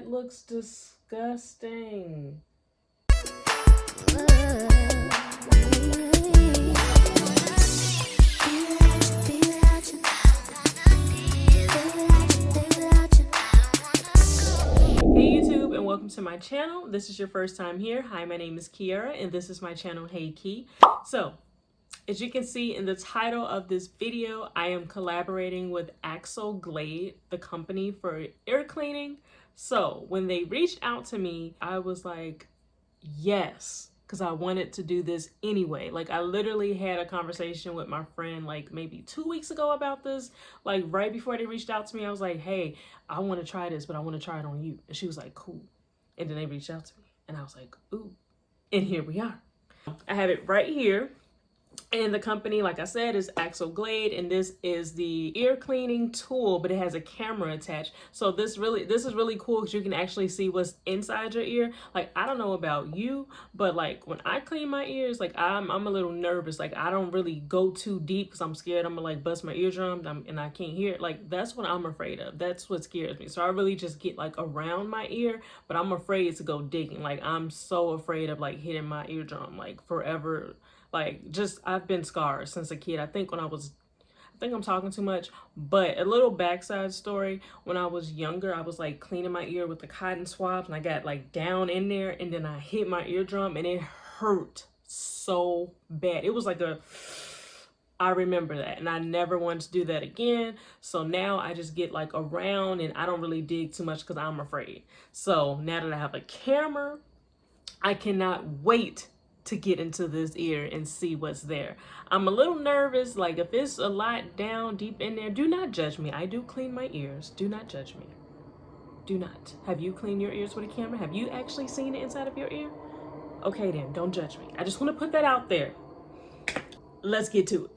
That looks disgusting. Hey YouTube, and welcome to my channel. This is your first time here. Hi, my name is Kiara and this is my channel, Hey Key. So as you can see in the title of this video, I am collaborating with AXEL GLADE, the company for ear cleaning. So when they reached out to me, I was like, yes, because I wanted to do this anyway. Like, I literally had a conversation with my friend like maybe 2 weeks ago about this. Like right before they reached out to me, I was like, hey, I want to try this, but I want to try it on you. And she was like, cool. And then they reached out to me and I was like, ooh, and here we are. I have it right here. And the company, like I said, is AXEL GLADE, and this is the ear cleaning tool, but it has a camera attached. So this is really cool because you can actually see what's inside your ear. Like, I don't know about you, but like when I clean my ears, like I'm a little nervous. Like, I don't really go too deep because I'm scared I'm gonna like bust my eardrum and I can't hear it. Like, that's what I'm afraid of. That's what scares me. So I really just get like around my ear, but I'm afraid to go digging. Like, I'm so afraid of like hitting my eardrum like forever. Like, just, I've been scarred since a kid. I think I'm talking too much, but a little backside story. When I was younger, I was like cleaning my ear with the cotton swabs and I got like down in there and then I hit my eardrum and it hurt so bad. It was like I remember that and I never wanted to do that again. So now I just get like around and I don't really dig too much because I'm afraid. So now that I have a camera, I cannot wait to get into this ear and see what's there. I'm a little nervous, like if it's a lot down deep in there, do not judge me. I do clean my ears. Do not judge me. Do not. Have you cleaned your ears with a camera? Have you actually seen the inside of your ear? Okay then, don't judge me. I just want to put that out there. Let's get to it.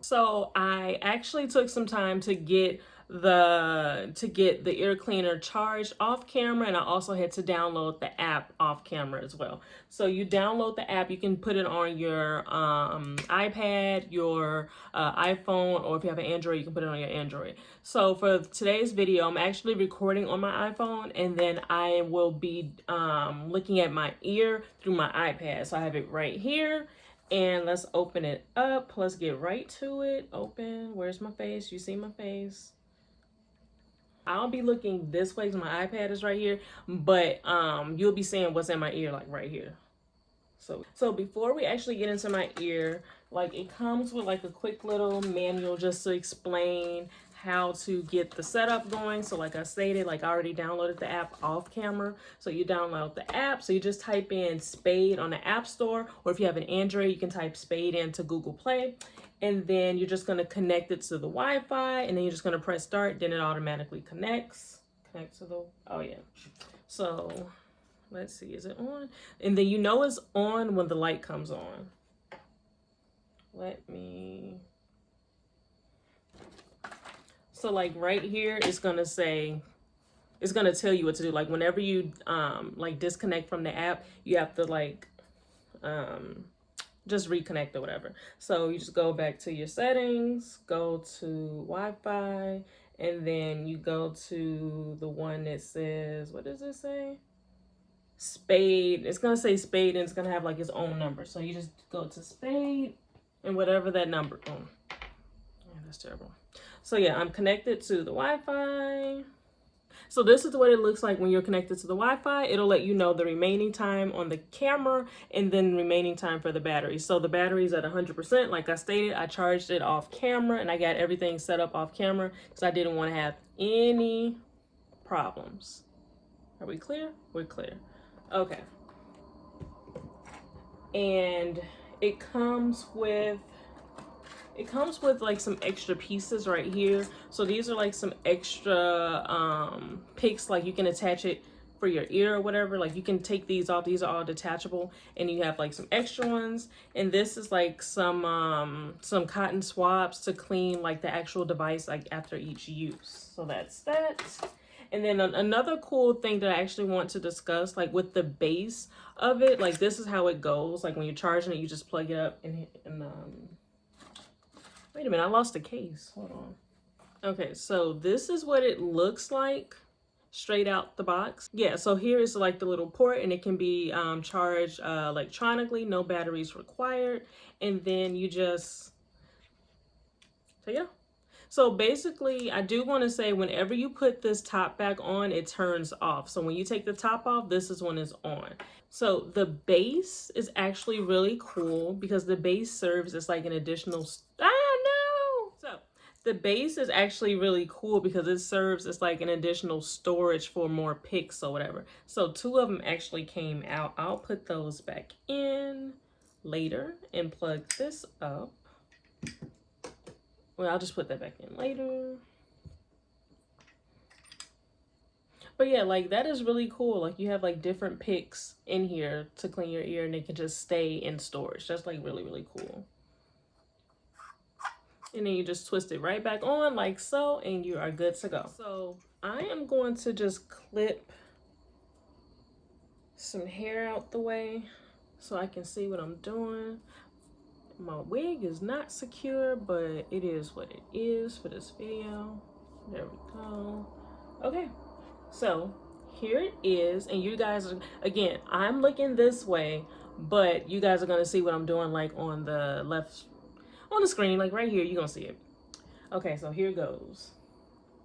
So I actually took some time to get the ear cleaner charged off camera, and I also had to download the app off camera as well. So you download the app, you can put it on your iPad, your iPhone, or if you have an Android, you can put it on your Android. So for today's video, I'm actually recording on my iPhone, and then I will be looking at my ear through my iPad. So I have it right here. And let's open it up. Let's get right to it. Open. Where's my face? You see my face? I'll be looking this way because my iPad is right here, but you'll be seeing what's in my ear like right here. So before we actually get into my ear, like it comes with like a quick little manual just to explain how to get the setup going. So like I stated, like I already downloaded the app off camera. So you download the app. So you just type in Spade on the App Store, or if you have an Android, you can type Spade into Google Play. And then you're just gonna connect it to the Wi-Fi, and then you're just gonna press start, then it automatically connects. Connect to the, oh yeah. So let's see, is it on? And then you know it's on when the light comes on. So like right here, it's gonna tell you what to do. Like whenever you like disconnect from the app, you have to like just reconnect or whatever. So you just go back to your settings, go to Wi-Fi, and then you go to the one that says, what does it say? Spade. It's gonna say Spade and it's gonna have like its own number. So you just go to Spade and whatever that number. Oh, yeah, that's terrible. So yeah, I'm connected to the Wi-Fi. So this is what it looks like when you're connected to the Wi-Fi. It'll let you know the remaining time on the camera and then remaining time for the battery. So the battery's at 100%. Like I stated, I charged it off camera and I got everything set up off camera because I didn't want to have any problems. Are we clear? We're clear. Okay. And it comes with like some extra pieces right here. So these are like some extra picks, like you can attach it for your ear or whatever. Like you can take these off. These are all detachable, and you have like some extra ones. And this is like some cotton swabs to clean like the actual device like after each use. So that's that. And then another cool thing that I actually want to discuss, like with the base of it, like this is how it goes. Like when you're charging it, you just plug it up and wait a minute, I lost the case. Hold on. Okay, so this is what it looks like straight out the box. Yeah, so here is like the little port, and it can be charged electronically, no batteries required. And then you just, so yeah. So basically, I do want to say whenever you put this top back on, it turns off. So when you take the top off, this is when it's on. So the base is actually really cool because the base serves as like an additional, So the base is actually really cool because it serves as like an additional storage for more pics or whatever. So 2 of them actually came out. I'll put those back in later and plug this up. Well, I'll just put that back in later. But yeah, like that is really cool. Like you have like different picks in here to clean your ear, and they can just stay in storage. That's like really, really cool. And then you just twist it right back on like so, and you are good to go. So I am going to just clip some hair out the way so I can see what I'm doing. My wig is not secure, but it is what it is for this video. There we go. Okay, so here it is, and you guys are, again, I'm looking this way, but you guys are gonna see what I'm doing like on the left, on the screen, like right here, you're gonna see it. Okay, so here goes.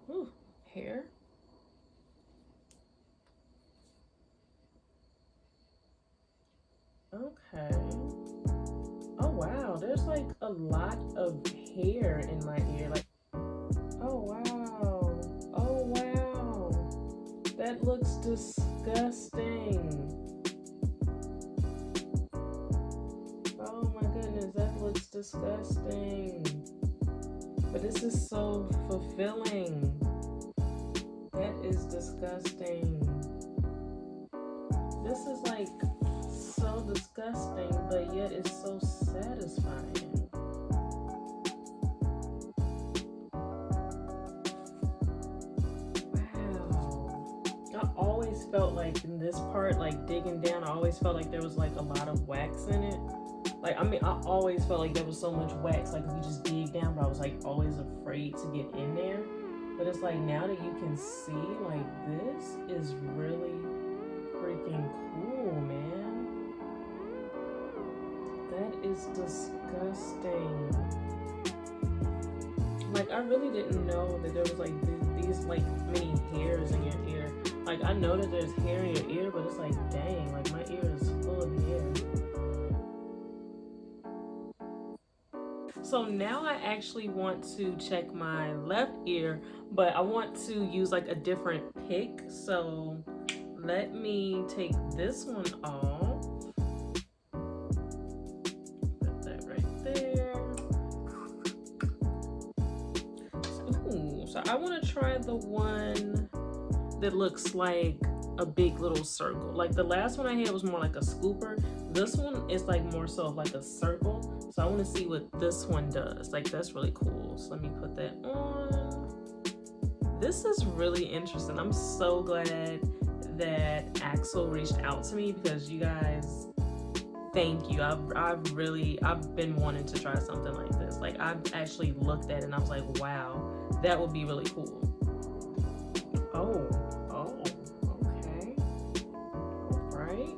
Ooh, hair. Okay. Oh wow, there's like a lot of hair in my ear. Like, oh wow. Oh wow. That looks disgusting. Oh my goodness, that looks disgusting. But this is so fulfilling. That is disgusting. This is like so disgusting, but yet it's so satisfying. Wow. I always felt like in this part, like digging down, I always felt like there was like a lot of wax in it. Like, I mean, I always felt like there was so much wax, like if you just dig down, but I was like always afraid to get in there. But it's like now that you can see, like this is really freaking cool, man. That is disgusting. Like, I really didn't know that there was like these like many hairs in your ear. Like, I know that there's hair in your ear, but it's like, dang, like my ear is full of hair. So now I actually want to check my left ear, but I want to use like a different pick. So let me take this one off. Put that right there. Ooh, so I want to try the one that looks like a big little circle. Like the last one I had was more like a scooper. This one is like more so like a circle. So I want to see what this one does. Like, that's really cool. So let me put that on. This is really interesting. I'm so glad that AXEL reached out to me because you guys, thank you. I've been wanting to try something like this. Like, I've actually looked at it and I was like, wow, that would be really cool. Oh, okay. Right.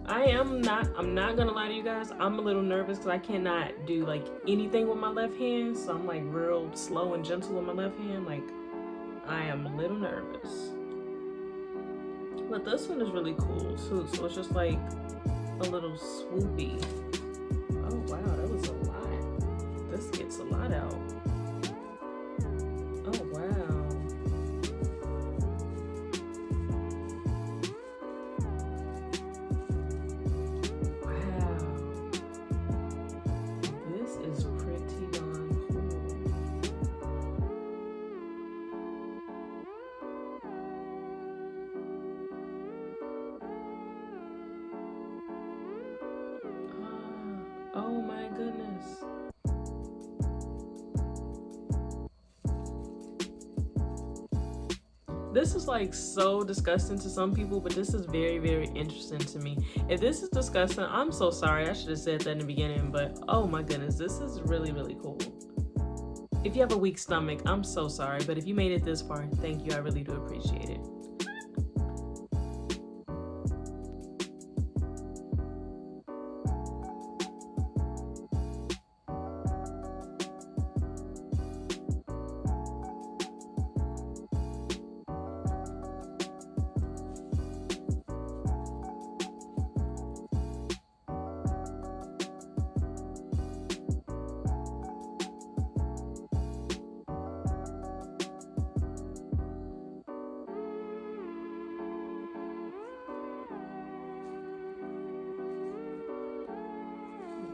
I'm not gonna lie to you guys, I'm a little nervous because I cannot do like anything with my left hand. So I'm like real slow and gentle with my left hand. Like, I am a little nervous. But this one is really cool too. So it's just like a little swoopy. Oh wow, that was a lot. This gets a lot out. Oh wow. Oh my goodness. This is like so disgusting to some people, but this is very, very interesting to me. If this is disgusting, I'm so sorry. I should have said that in the beginning, but oh my goodness, this is really, really cool. if you have a weak stomach, I'm so sorry, but if you made it this far, thank you. I really do appreciate it.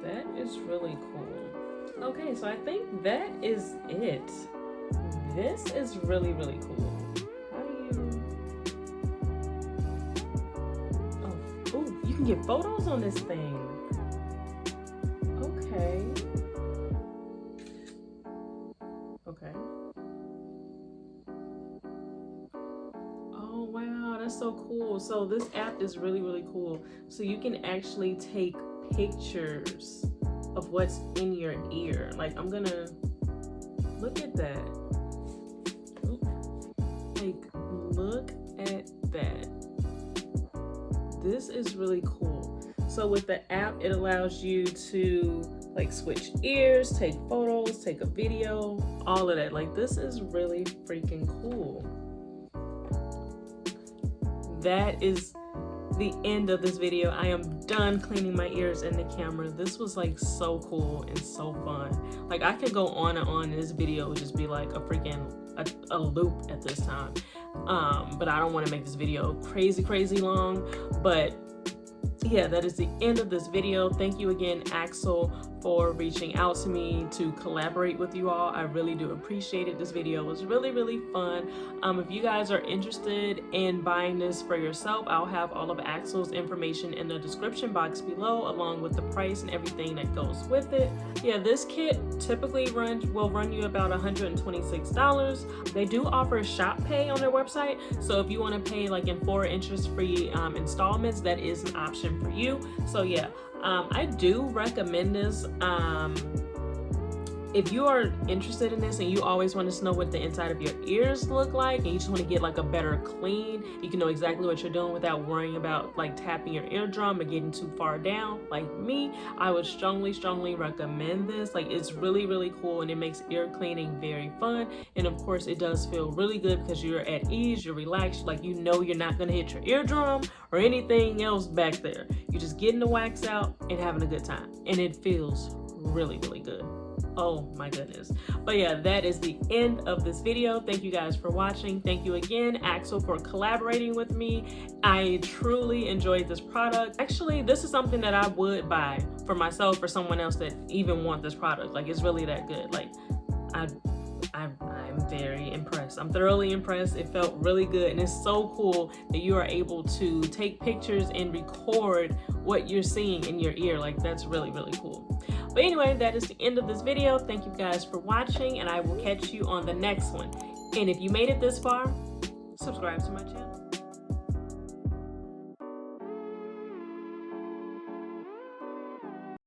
That is really cool. Okay, so I think that is it. This is really, really cool. How do you... Oh, you can get photos on this thing. Okay. Okay. Oh, wow, that's so cool. So this app is really, really cool. So you can actually take pictures of what's in your ear. Like, I'm gonna look at that. Like, look at that. This is really cool. So with the app, it allows you to like switch ears, take photos, take a video, all of that. Like, this is really freaking cool. That is the end of this video. I am done cleaning my ears in the camera. This was like so cool and so fun. Like, I could go on and on, and this video would just be like a freaking a loop at this time. But I don't want to make this video crazy long. But yeah, that is the end of this video. Thank you again, Axel, for reaching out to me to collaborate with you all. I really do appreciate it. This video was really fun. If you guys are interested in buying this for yourself, I'll have all of Axel's information in the description box below, along with the price and everything that goes with it. Yeah, this kit typically will run you about $126. They do offer shop pay on their website, so if you want to pay like in 4 interest-free installments, that is an option for you. So yeah, I do recommend this. If you are interested in this and you always want to know what the inside of your ears look like, and you just want to get like a better clean, you can know exactly what you're doing without worrying about like tapping your eardrum or getting too far down like me, I would strongly recommend this. Like, it's really cool, and it makes ear cleaning very fun. And of course, it does feel really good because you're at ease, you're relaxed, like you know you're not gonna hit your eardrum or anything else back there. You're just getting the wax out and having a good time, and it feels really good. Oh my goodness. But yeah, that is the end of this video. Thank you guys for watching. Thank you again, Axel, for collaborating with me. I truly enjoyed this product. Actually, this is something that I would buy for myself or someone else that even want this product. Like, it's really that good. Like, I'm very impressed. I'm thoroughly impressed. It felt really good, and it's so cool that you are able to take pictures and record what you're seeing in your ear. Like, that's really cool. But anyway, that is the end of this video. Thank you guys for watching, and I will catch you on the next one. And if you made it this far, subscribe to my channel.